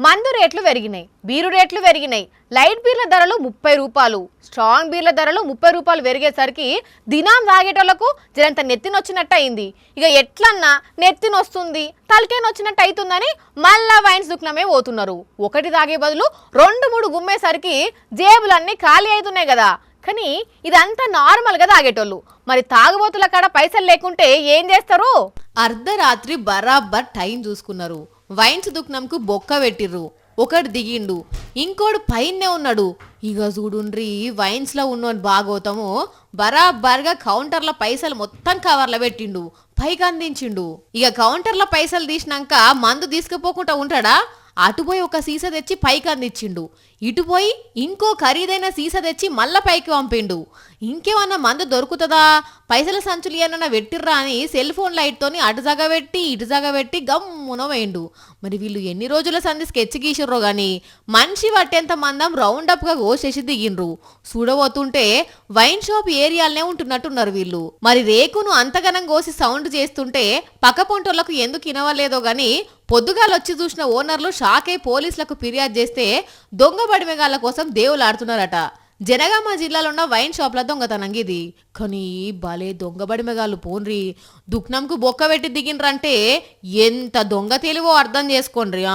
మందు రేట్లు పెరిగినాయి, బీరు రేట్లు పెరిగినాయి. లైట్ బీర్ల ధరలు 30 రూపాయలు, స్ట్రాంగ్ బీర్ల ధరలు 30 రూపాయలు పెరిగేసరికి దినాం తాగేటోళ్లకు జరంత నెత్తినొచ్చినట్టు అయింది. ఇక ఎట్లన్నా నెత్తినొస్తుంది, తలకేనొచ్చినట్టు అవుతుందని మళ్ళా వైన్స్ దుకాణమే పోతున్నారు. ఒకటి తాగే బదులు 2-3 గుమ్మేసరికి జేబులన్నీ ఖాళీ అవుతున్నాయి కదా. కానీ ఇదంతా నార్మల్గా తాగేటోళ్ళు. మరి తాగుబోతుల కాడ పైసలు లేకుంటే ఏం చేస్తారు? అర్ధరాత్రి బరాబర్ టైం చూసుకున్నారు. వైన్స్ దుకాణంకు బొక్క పెట్టిర్రు. ఒకడు దిగిండు, ఇంకోడు పైనే ఉన్నాడు. ఇక చూడుండ్రి, వైన్స్ లో ఉన్నోని బాగోతాము బరాబర్గా కౌంటర్ల పైసలు మొత్తం కవర్లో పెట్టిండు, పైకి అందించిండు. ఇక కౌంటర్ల పైసలు తీసినాక మందు తీసుకుపోకుండా ఉంటాడా? అటుపోయి ఒక సీసా తెచ్చి పైకి అందించిండు, ఇటుపోయి ఇంకో ఖరీదైన సీసా తెచ్చి మళ్ళా పైకి పంపిండు. ఇంకేమన్నా మందు దొరుకుతుందా, పైసల సంచులు ఏమన్నా పెట్టిర్రా అని సెల్ ఫోన్ లైట్తోని అటు జగబెట్టి ఇటు జగబెట్టి గమ్మున వేయండు. మరి వీళ్ళు ఎన్ని రోజుల సంది స్కెచ్ గీసిర్రో గాని మనిషి పట్టేంత మందం రౌండప్గా కోసేసి దిగిండ్రు. చూడబోతుంటే వైన్ షాప్ ఏరియాలనే ఉంటున్నట్టున్నారు వీళ్ళు. మరి రేకును అంతగనం కోసి సౌండ్ చేస్తుంటే పక్క పొంటోళ్లకు ఎందుకు వినవలేదో గాని పొద్దుగాలొచ్చి చూసిన ఓనర్లు షాక్ అయి పోలీసులకు ఫిర్యాదు చేస్తే దొంగ బడిమెగాళ్ళ కోసం దేవులాడుతున్నారట. జనగామ జిల్లాలో ఉన్న వైన్ షాప్ల దొంగతనం ఇది. కానీ భలే దొంగ బడిమెగాళ్ళు పోన్రి, దుక్నంకు బొక్క పెట్టి దిగిండ్రంటే ఎంత దొంగ తెలివో అర్థం చేసుకోండ్రి.